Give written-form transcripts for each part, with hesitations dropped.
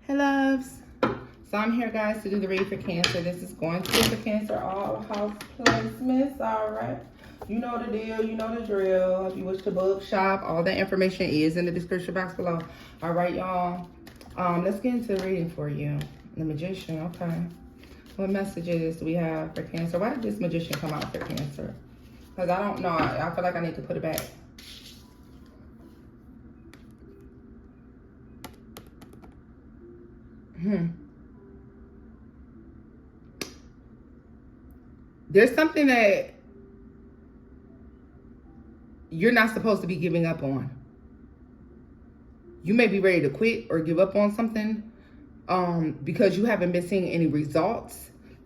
Hey loves. So I'm here, guys, to do the read for Cancer. This is going to be for Cancer, all house placements. All right. You know the deal. You know the drill. If you wish to book, shop, all that information is in the description box below. All right, y'all. Let's get into the reading for you. The Magician. Okay. What messages do we have for Cancer? Why did this Magician come out for Cancer? Because I don't know. I feel like I need to put it back. There's something that you're not supposed to be giving up on. You may be ready to quit or give up on something because you haven't been seeing any results.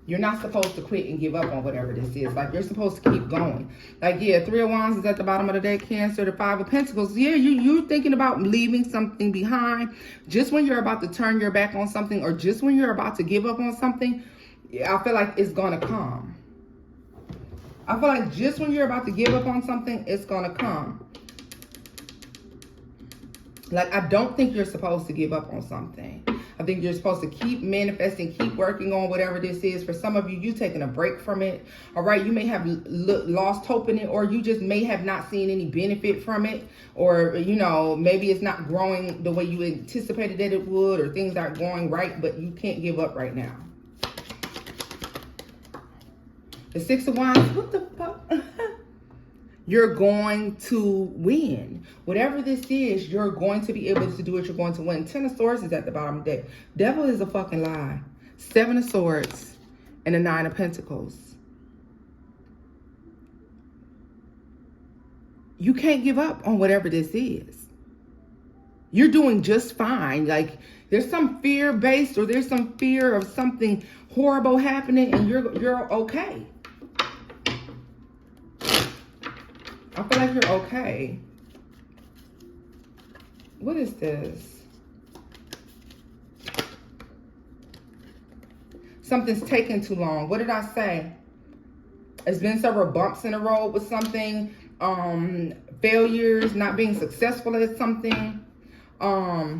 You're not supposed to quit and give up on whatever this is. Like, you're supposed to keep going. Like, yeah, Three of Wands is at the bottom of the deck, Cancer. The Five of Pentacles. Yeah, you're thinking about leaving something behind. Just when you're about to turn your back on something, or just when you're about to give up on something, I feel like it's going to come. I feel like just when you're about to give up on something, it's going to come. Like, I don't think you're supposed to give up on something. I think you're supposed to keep manifesting, keep working on whatever this is. For some of you, you taking a break from it. All right, you may have lost hope in it, or you just may have not seen any benefit from it. Or, you know, maybe it's not growing the way you anticipated that it would, or things aren't going right, but you can't give up right now. The Six of Wands, what the fuck? You're going to win. Whatever this is, you're going to be able to do it. You're going to win. Ten of Swords is at the bottom of the deck. Devil is a fucking lie. Seven of Swords and the Nine of Pentacles. You can't give up on whatever this is. You're doing just fine. Like, there's some fear-based, or there's some fear of something horrible happening, and you're okay. I feel like you're okay. What is this? Something's taking too long. What did I say? There's been several bumps in the road with something. Failures, not being successful at something. I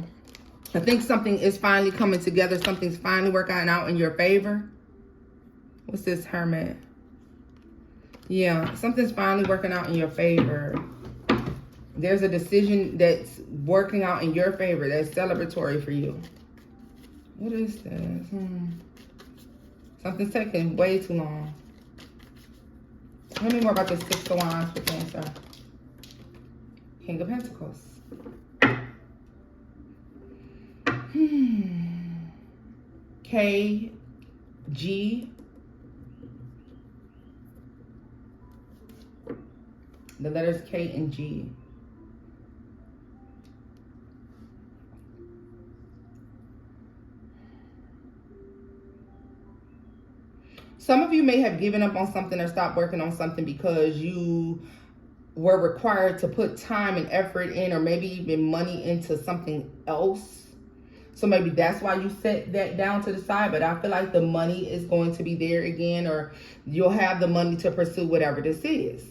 think something is finally coming together. Something's finally working out in your favor. What's this, Hermit? Yeah, something's finally working out in your favor. There's a decision that's working out in your favor, that's celebratory for you. What is this? Something's taking way too long. Tell me more about this Six of Wands for Cancer. King of Pentacles. K, G. The letters K and G. Some of you may have given up on something or stopped working on something because you were required to put time and effort in, or maybe even money into something else. So maybe that's why you set that down to the side. But I feel like the money is going to be there again, or you'll have the money to pursue whatever this is.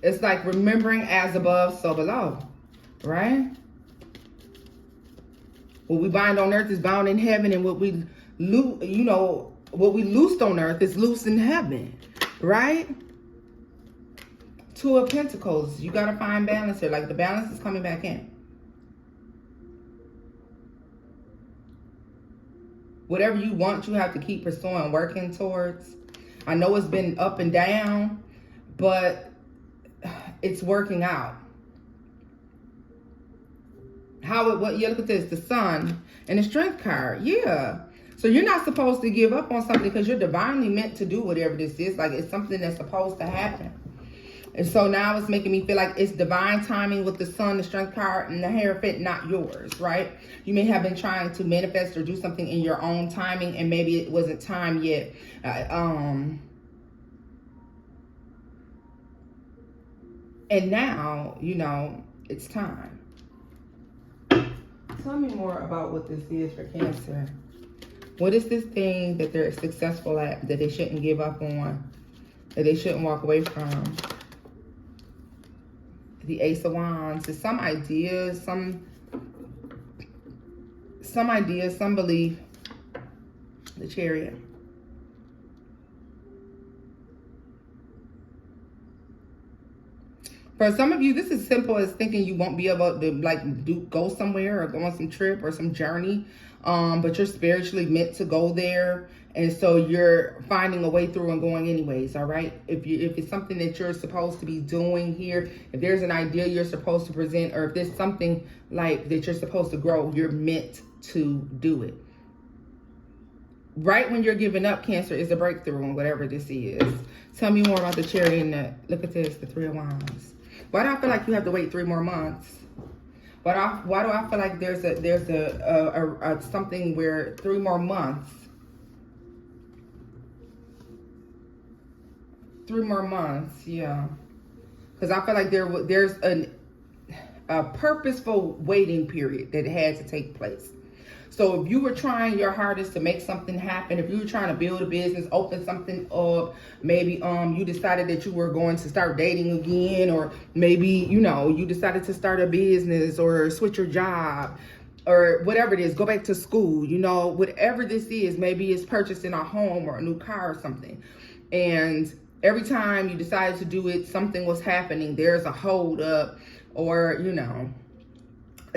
It's like remembering as above, so below, right? What we bind on earth is bound in heaven, and what we what we loosed on earth is loose in heaven, right? Two of Pentacles. You got to find balance here. Like, the balance is coming back in. Whatever you want, you have to keep pursuing, working towards. I know it's been up and down, but it's working out. Yeah, look at this, the Sun and the Strength card. Yeah. So you're not supposed to give up on something because you're divinely meant to do whatever this is. Like, it's something that's supposed to happen. And so now it's making me feel like it's divine timing with the Sun, the Strength card, and the Hierophant, not yours, right? You may have been trying to manifest or do something in your own timing, and maybe it wasn't time yet. And now, you know, it's time. Tell me more about what this is for Cancer. What is this thing that they're successful at that they shouldn't give up on, that they shouldn't walk away from? The Ace of Wands is some ideas, some belief. The Chariot. For some of you, this is simple as thinking you won't be able to go somewhere or go on some trip or some journey, but you're spiritually meant to go there, and so you're finding a way through and going anyways. All right, if it's something that you're supposed to be doing here, if there's an idea you're supposed to present, or if there's something like that you're supposed to grow, you're meant to do it. Right when you're giving up, Cancer, is a breakthrough on whatever this is. Tell me more about the Chariot and the, look at this, the Three of Wands. Why do I feel like you have to wait 3 more months? Why do I feel like there's a something where 3 more months? 3 more months, yeah. Because I feel like there's a purposeful waiting period that had to take place. So if you were trying your hardest to make something happen, if you were trying to build a business, open something up, maybe you decided that you were going to start dating again, or maybe, you decided to start a business or switch your job or whatever it is, go back to school, whatever this is, maybe it's purchasing a home or a new car or something. And every time you decided to do it, something was happening. There's a hold up, or,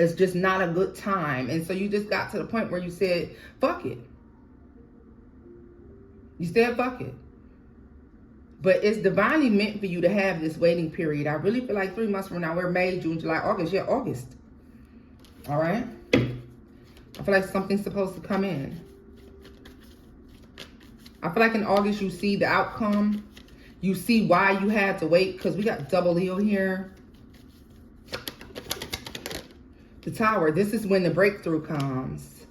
it's just not a good time. And so you just got to the point where you said, fuck it. You said, fuck it. But it's divinely meant for you to have this waiting period. I really feel like 3 months from now, we're May, June, July, August. Yeah, August. All right? I feel like something's supposed to come in. I feel like in August, you see the outcome. You see why you had to wait, because we got double Leo here. The Tower, this is when the breakthrough comes.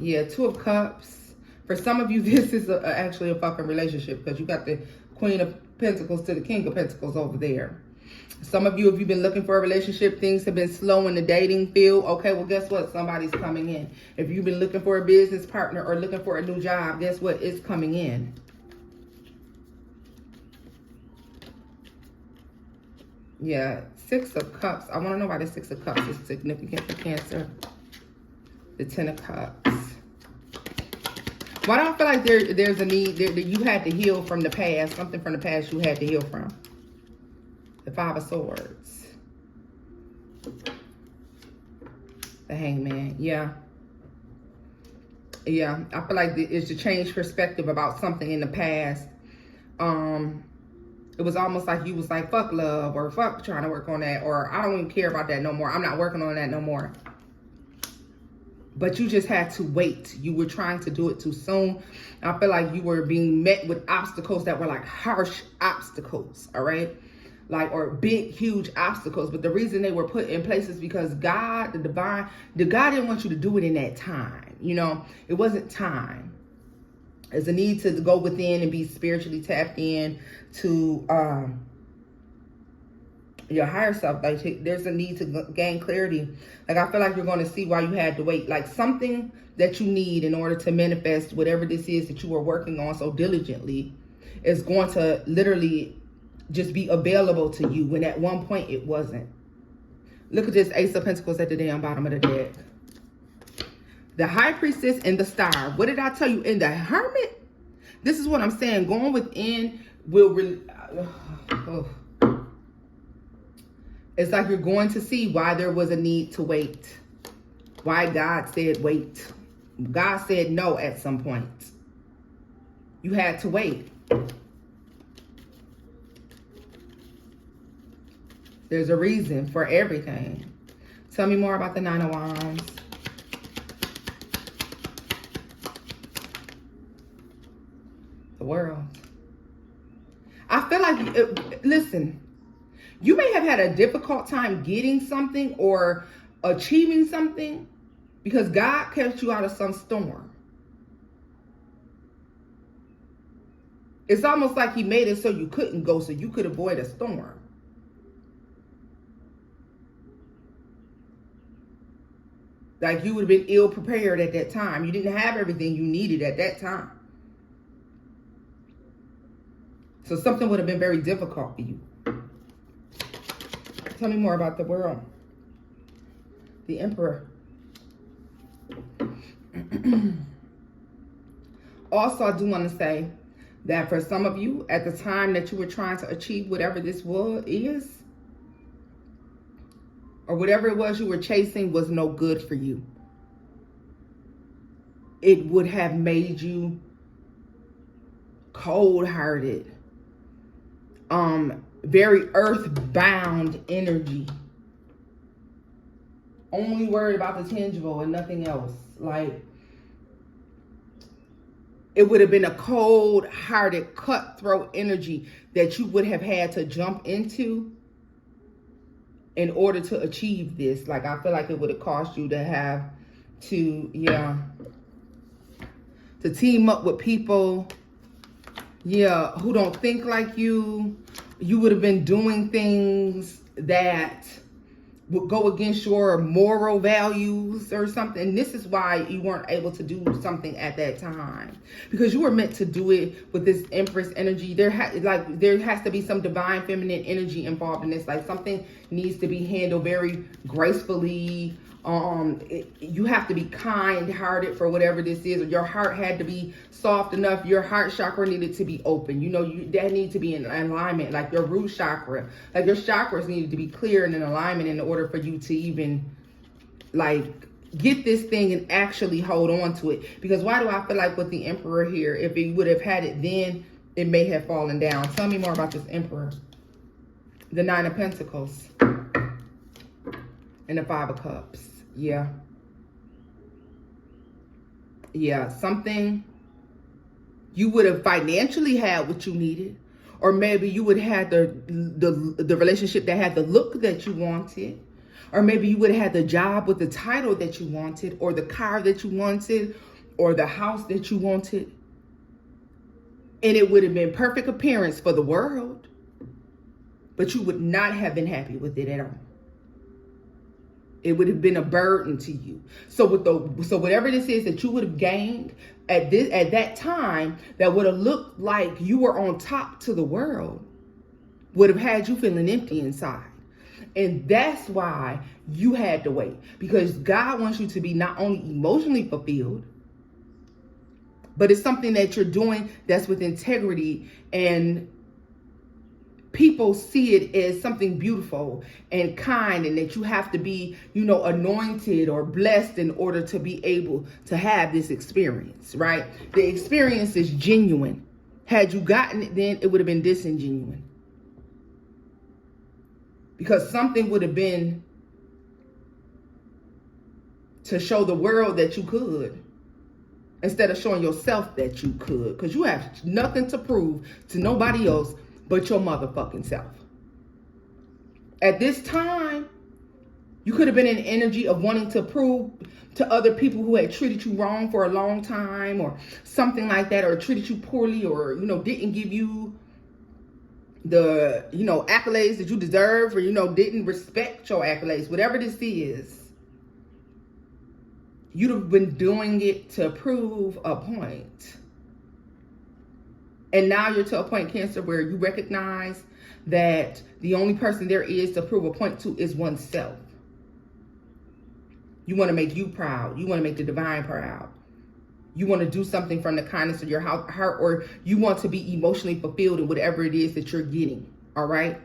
Yeah, 2 of Cups. For some of you, this is actually a fucking relationship, because you got the Queen of Pentacles to the King of Pentacles over there. Some of you, if you've been looking for a relationship, things have been slow in the dating field. Okay, well, guess what? Somebody's coming in. If you've been looking for a business partner or looking for a new job, guess what? It's coming in. Yeah, 6 of Cups. I want to know why the 6 of Cups is significant for Cancer. The 10 of Cups. Why do I feel like there's a need that you had to heal from the past? Something from the past you had to heal from. The 5 of Swords. The Hangman. Yeah. Yeah, I feel like it's to change perspective about something in the past. It was almost like you was like, fuck love, or fuck trying to work on that, or I don't even care about that no more. I'm not working on that no more. But you just had to wait. You were trying to do it too soon. I feel like you were being met with obstacles that were like harsh obstacles, all right? Like, or big, huge obstacles. But the reason they were put in place is because God, the God didn't want you to do it in that time. It wasn't time. There's a need to go within and be spiritually tapped in to your higher self. Like, there's a need to gain clarity. Like, I feel like you're going to see why you had to wait. Like, something that you need in order to manifest whatever this is that you were working on so diligently is going to literally just be available to you when at one point it wasn't. Look at this Ace of Pentacles at the damn bottom of the deck. The High Priestess and the Star. What did I tell you? In the Hermit? This is what I'm saying. Going within will really... It's like you're going to see why there was a need to wait. Why God said wait. God said no at some point. You had to wait. There's a reason for everything. Tell me more about the 9 of Wands. The World. I feel like, listen, you may have had a difficult time getting something or achieving something because God kept you out of some storm. It's almost like he made it so you couldn't go, so you could avoid a storm. Like, you would have been ill prepared at that time. You didn't have everything you needed at that time. So something would have been very difficult for you. Tell me more about the world. The Emperor. Also, I do want to say that for some of you, at the time that you were trying to achieve whatever this is, or whatever it was you were chasing was no good for you. It would have made you cold-hearted, very earthbound energy. Only worried about the tangible and nothing else. Like, it would have been a cold-hearted, cutthroat energy that you would have had to jump into in order to achieve this. Like, I feel like it would have cost you to have to, to team up with people, who don't think like you. You would have been doing things that would go against your moral values or something. This is why you weren't able to do something at that time, because you were meant to do it with this Empress energy. There has to be some divine feminine energy involved in this. Like, something needs to be handled very gracefully. You have to be kind-hearted for whatever this is. Your heart had to be soft enough. Your heart chakra needed to be open. That needs to be in alignment. Like your root chakra, like your chakras needed to be clear and in alignment in order for you to even like get this thing and actually hold on to it. Because why do I feel like with the Emperor here, if he would have had it then, it may have fallen down. Tell me more about this Emperor. The Nine of Pentacles and the Five of Cups. Something you would have financially had what you needed, or maybe you would have had the relationship that had the look that you wanted, or maybe you would have had the job with the title that you wanted, or the car that you wanted, or the house that you wanted, and it would have been perfect appearance for the world, but you would not have been happy with it at all. It would have been a burden to you. So whatever this is that you would have gained at that time, that would have looked like you were on top to the world, would have had you feeling empty inside. And that's why you had to wait, because God wants you to be not only emotionally fulfilled, but it's something that you're doing that's with integrity, and people see it as something beautiful and kind, and that you have to be, anointed or blessed in order to be able to have this experience, right? The experience is genuine. Had you gotten it then, it would have been disingenuous. Because something would have been to show the world that you could, instead of showing yourself that you could. Because you have nothing to prove to nobody else but your motherfucking self. At this time, you could have been in energy of wanting to prove to other people who had treated you wrong for a long time, or something like that, or treated you poorly, or, didn't give you the, accolades that you deserve, or, didn't respect your accolades, whatever this is. You'd have been doing it to prove a point. And now you're to a point, Cancer, where you recognize that the only person there is to prove a point to is oneself. You want to make you proud. You want to make the divine proud. You want to do something from the kindness of your heart, or you want to be emotionally fulfilled in whatever it is that you're getting. All right.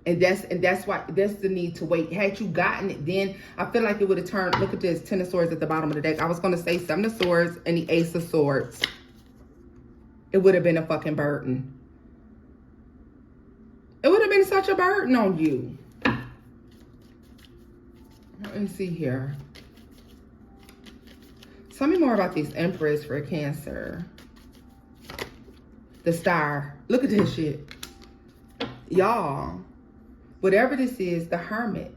And that's why that's the need to wait. Had you gotten it then, I feel like it would have turned. Look at this, Ten of Swords at the bottom of the deck. I was going to say Seven of Swords and the Ace of Swords. It would have been a fucking burden. It would have been such a burden on you. Let me see here. Tell me more about these Empress for Cancer. The Star. Look at this shit. Y'all, whatever this is, the Hermit.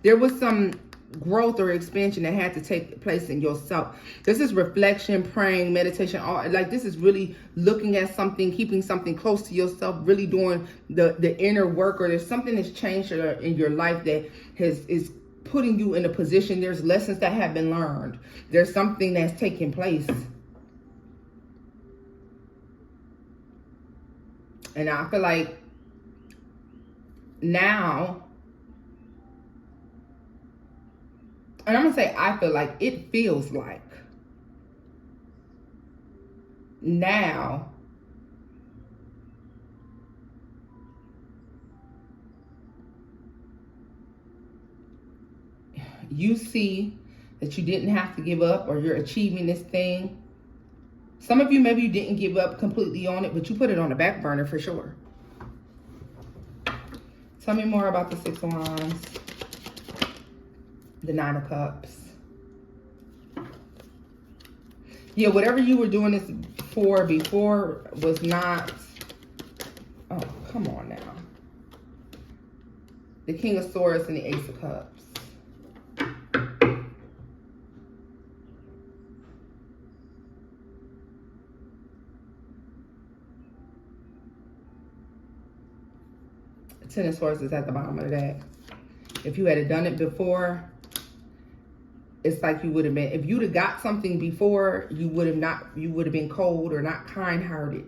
There was some growth or expansion that had to take place in yourself. This is reflection, praying, meditation, all like this is really looking at something, keeping something close to yourself, really doing the inner work, or there's something that's changed in your life that is putting you in a position. There's lessons that have been learned. There's something that's taking place. And I feel like now And I'm going to say, I feel like, it feels like now you see that you didn't have to give up, or you're achieving this thing. Some of you, maybe you didn't give up completely on it, but you put it on the back burner for sure. Tell me more about the Six of Wands, the Nine of Cups. Yeah, whatever you were doing this for before was not... Oh, come on now. The King of Swords and the Ace of Cups. Ten of Swords is at the bottom of the deck. If you had done it before, it's like you would have been, if you'd have got something before, you would have been cold or not kind-hearted.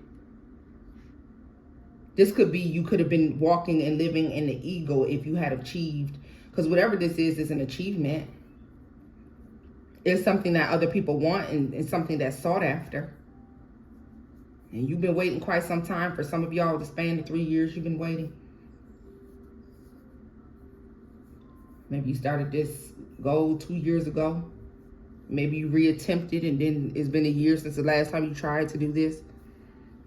This could be, you could have been walking and living in the ego if you had achieved, because whatever this is an achievement. It's something that other people want, and it's something that's sought after. And you've been waiting quite some time. For some of y'all, the span of 3 years you've been waiting. Maybe you started this goal 2 years ago. Maybe you reattempted, and then it's been a year since the last time you tried to do this.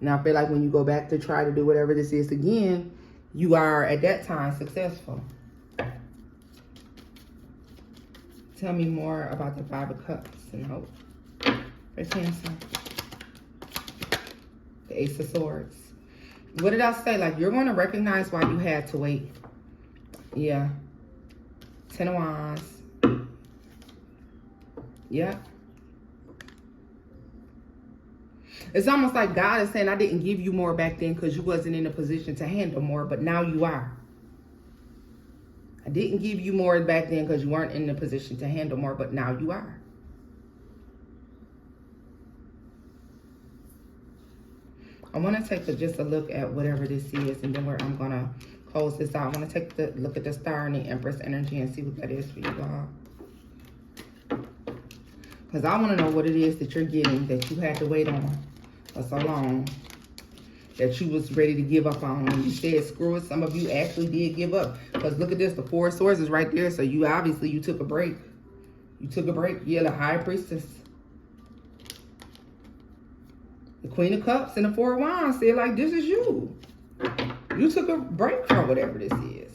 Now I feel like when you go back to try to do whatever this is again, you are at that time successful. Tell me more about the Five of Cups and Hope for Cancer. The Ace of Swords. What did I say? Like, you're going to recognize why you had to wait. Yeah. Ten of Wands. Yeah. It's almost like God is saying, I didn't give you more back then because you wasn't in a position to handle more, but now you are. I didn't give you more back then because you weren't in the position to handle more, but now you are. I want to take just a look at whatever this is, and then I'm going to close this out. I want to take a look at the Star and the Empress energy and see what that is for you all. Because I want to know what it is that you're getting that you had to wait on for so long, that you was ready to give up on. When you said screw it, some of you actually did give up. Because look at this, the Four of Swords is right there. So you obviously, you took a break. You took a break. Yeah, the High Priestess. The Queen of Cups and the Four of Wands said, like, this is you. You took a break from whatever this is.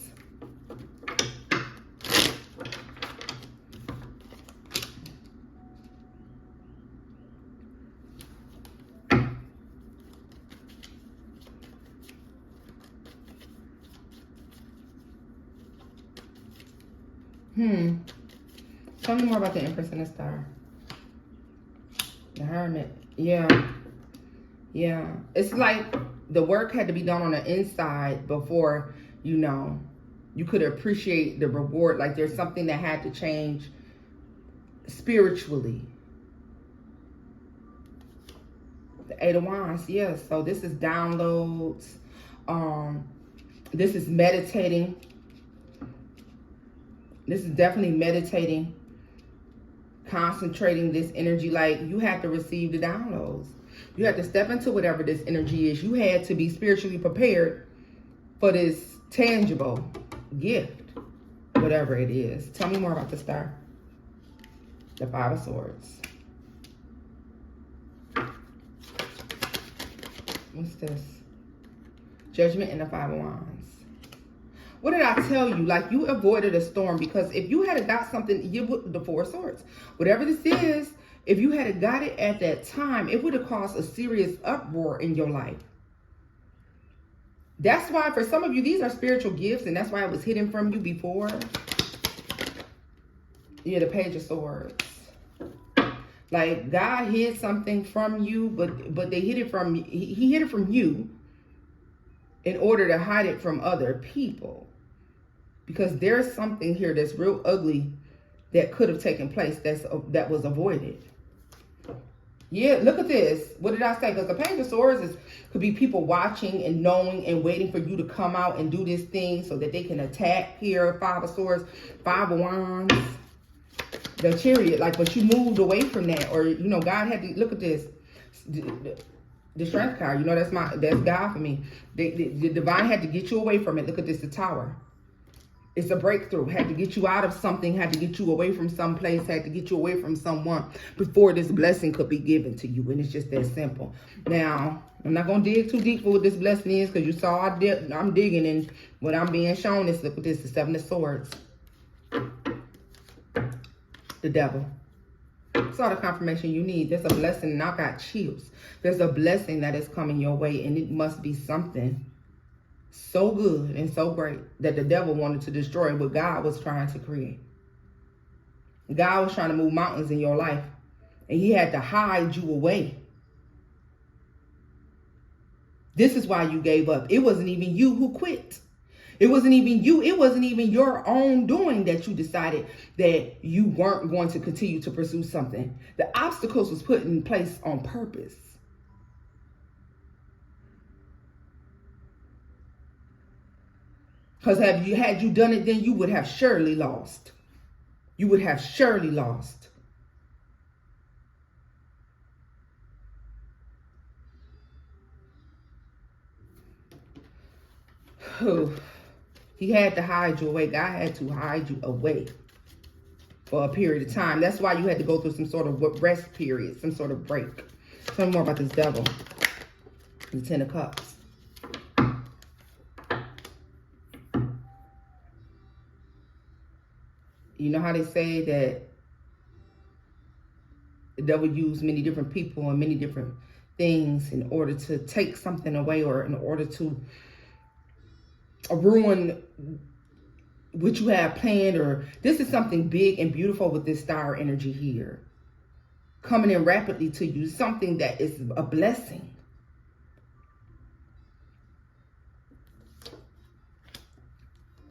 Tell me more about the Empress and the Star. The Hermit. Yeah. Yeah. It's like the work had to be done on the inside before, you know, you could appreciate the reward. Like there's something that had to change spiritually. The Eight of Wands. Yeah. So this is downloads. This is meditating. This is definitely meditating, concentrating this energy. Like you have to receive the downloads. You have to step into whatever this energy is. You had to be spiritually prepared for this tangible gift, whatever it is. Tell me more about the Star. The Five of Swords. What's this? Judgment and the Five of Wands. What did I tell you? Like, you avoided a storm, because if you had got something, you would, the Four of Swords, whatever this is, if you had got it at that time, it would have caused a serious uproar in your life. That's why for some of you, these are spiritual gifts, and that's why it was hidden from you before. Yeah, the Page of Swords. Like, God hid something from you, but they hid it from, he hid it from you in order to hide it from other people. Because there's something here that's real ugly that could have taken place that was avoided. Yeah, look at this. What did I say? Because the Page of Swords could be people watching and knowing and waiting for you to come out and do this thing so that they can attack. Here, Five of Swords, Five of Wands. The Chariot, like, but you moved away from that, or you know, God had to look at this. The Strength card, you know, that's God for me. The divine had to get you away from it. Look at this, the Tower. It's a breakthrough. Had to get you out of something, had to get you away from some place, had to get you away from someone before this blessing could be given to you. And it's just that simple. Now, I'm not going to dig too deep for what this blessing is, because you saw I'm digging, and what I'm being shown is, look at this, the Seven of Swords. The Devil. That's all the confirmation you need. There's a blessing, and I got chills. There's a blessing that is coming your way, and it must be something so good and so great that the devil wanted to destroy what God was trying to create. God was trying to move mountains in your life, and he had to hide you away. This is why you gave up. It wasn't even you who quit. It wasn't even you. It wasn't even your own doing that you decided that you weren't going to continue to pursue something. The obstacles was put in place on purpose. Because had you done it, then you would have surely lost. You would have surely lost. He had to hide you away. God had to hide you away for a period of time. That's why you had to go through some sort of rest period, some sort of break. Tell me more about this devil. The Ten of Cups. You know how they say that the devil used many different people and many different things in order to take something away, or in order to ruin what you have planned. Or this is something big and beautiful with this star energy here coming in rapidly to you, something that is a blessing.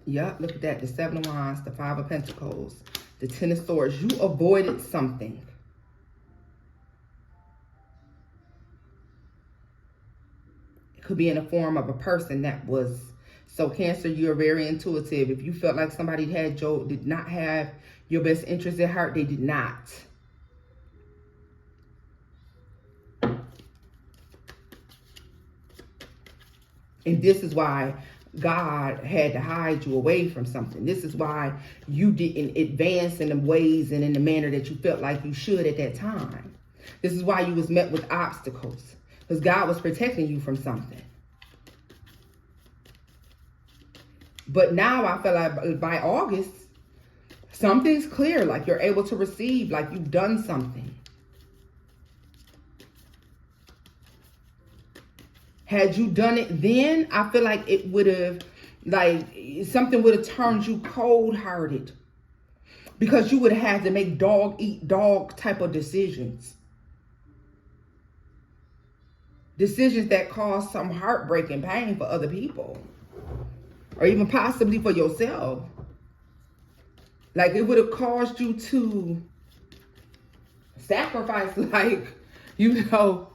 Yeah, look at that. The Seven of Wands, the Five of Pentacles, the Ten of Swords. You avoided something. It could be in the form of a person that was... So Cancer, you're very intuitive. If you felt like somebody did not have your best interest at heart, they did not. And this is why God had to hide you away from something. This is why you didn't advance in the ways and in the manner that you felt like you should at that time. This is why you was met with obstacles, because God was protecting you from something. But now I feel like by August, something's clear, like you're able to receive, like you've done something. Had you done it then, I feel like it would have, like, something would have turned you cold-hearted, because you would have had to make dog-eat-dog type of decisions. Decisions that cause some heartbreak and pain for other people, or even possibly for yourself. Like, it would have caused you to sacrifice, like, you know,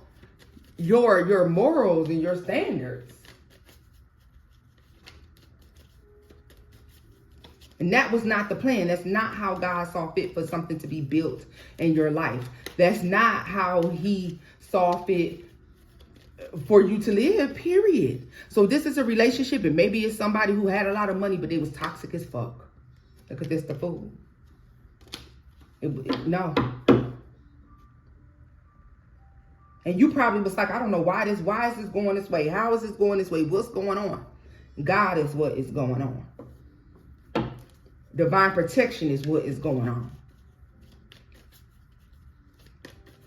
your morals and your standards. And that was not the plan. That's not how God saw fit for something to be built in your life. That's not how he saw fit for you to live, period. So this is a relationship, and maybe it's somebody who had a lot of money, but they was toxic as fuck. Look at this, the Fool. No. And you probably was like, I don't know why is this going this way? How is this going this way? What's going on? God is what is going on. Divine protection is what is going on.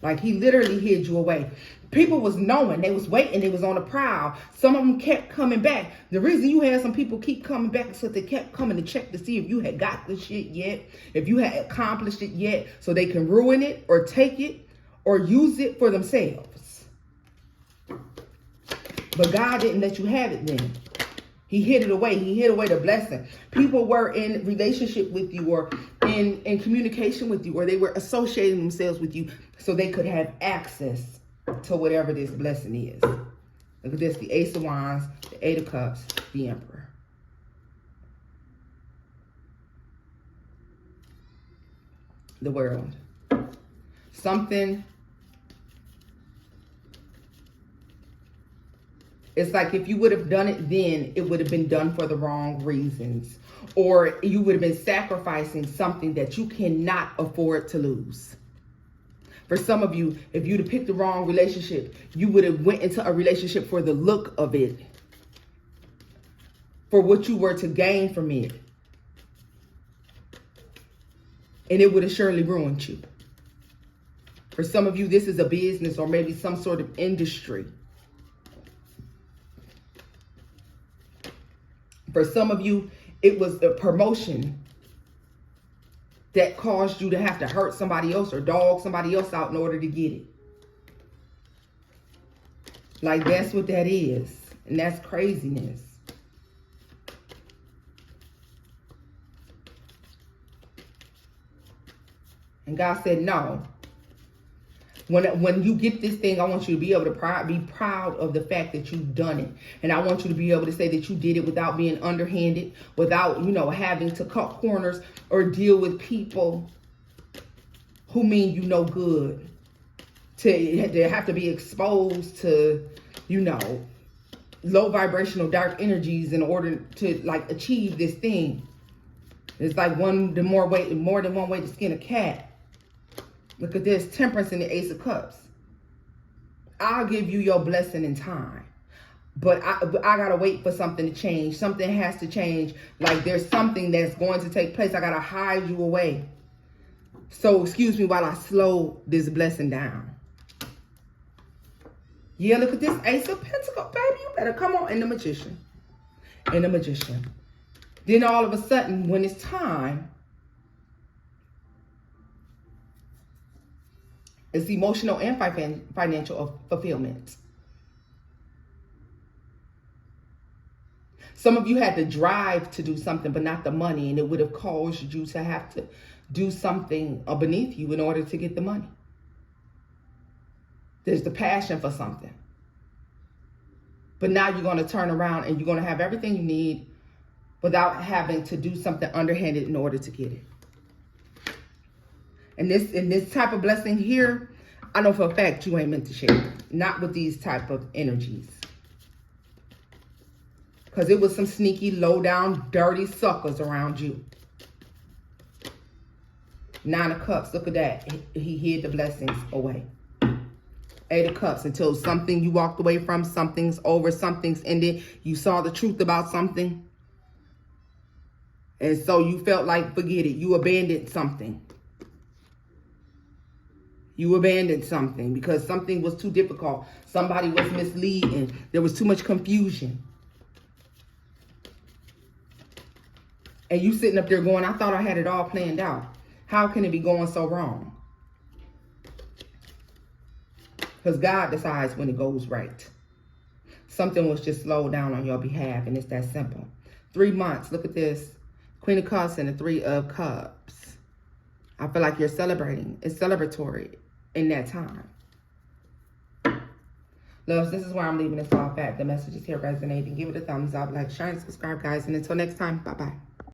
Like, he literally hid you away. People was knowing. They was waiting. They was on the prowl. Some of them kept coming back. The reason you had some people keep coming back is because they kept coming to check to see if you had got the shit yet, if you had accomplished it yet, so they can ruin it or take it or use it for themselves. But God didn't let you have it then. He hid it away. He hid away the blessing. People were in relationship with you, or in communication with you, or they were associating themselves with you so they could have access to whatever this blessing is. Look at this, the Ace of Wands, the Eight of Cups, the Emperor. the world. Something, it's like if you would have done it then, it would have been done for the wrong reasons. Or you would have been sacrificing something that you cannot afford to lose. For some of you, if you'd have picked the wrong relationship, you would have went into a relationship for the look of it, for what you were to gain from it. And it would have surely ruined you. For some of you, this is a business or maybe some sort of industry. For some of you, it was a promotion that caused you to have to hurt somebody else or dog somebody else out in order to get it. Like, that's what that is. And that's craziness. And God said, no. When you get this thing, I want you to be able to be proud of the fact that you've done it. And I want you to be able to say that you did it without being underhanded, without, having to cut corners or deal with people who mean you no good. To have to be exposed to, low vibrational dark energies in order to achieve this thing. It's like more than one way to skin a cat. Look at this, Temperance in the Ace of Cups. I'll give you your blessing in time. But I got to wait for something to change. Something has to change. Like, there's something that's going to take place. I got to hide you away. So excuse me while I slow this blessing down. Yeah, look at this Ace of Pentacles. Baby, you better come on. And the Magician. And the Magician. Then all of a sudden, when it's time, it's emotional and financial fulfillment. Some of you had the drive to do something, but not the money. And it would have caused you to have to do something beneath you in order to get the money. There's the passion for something. But now you're going to turn around and you're going to have everything you need without having to do something underhanded in order to get it. And this type of blessing here, I know for a fact you ain't meant to share. Not with these type of energies. Because it was some sneaky, low down, dirty suckers around you. 9 of Cups, look at that. He hid the blessings away. 8 of Cups, until something you walked away from, something's over, something's ended. You saw the truth about something. And so you felt like, forget it. You abandoned something. You abandoned something because something was too difficult. Somebody was misleading. There was too much confusion. And you sitting up there going, I thought I had it all planned out. How can it be going so wrong? Because God decides when it goes right. Something was just slowed down on your behalf, and it's that simple. 3 months. Look at this. Queen of Cups and the 3 of Cups. I feel like you're celebrating. It's celebratory in that time. Loves, this is where I'm leaving this off at. The message is here resonating. Give it a thumbs up, like, share, and subscribe, guys. And until next time, bye-bye.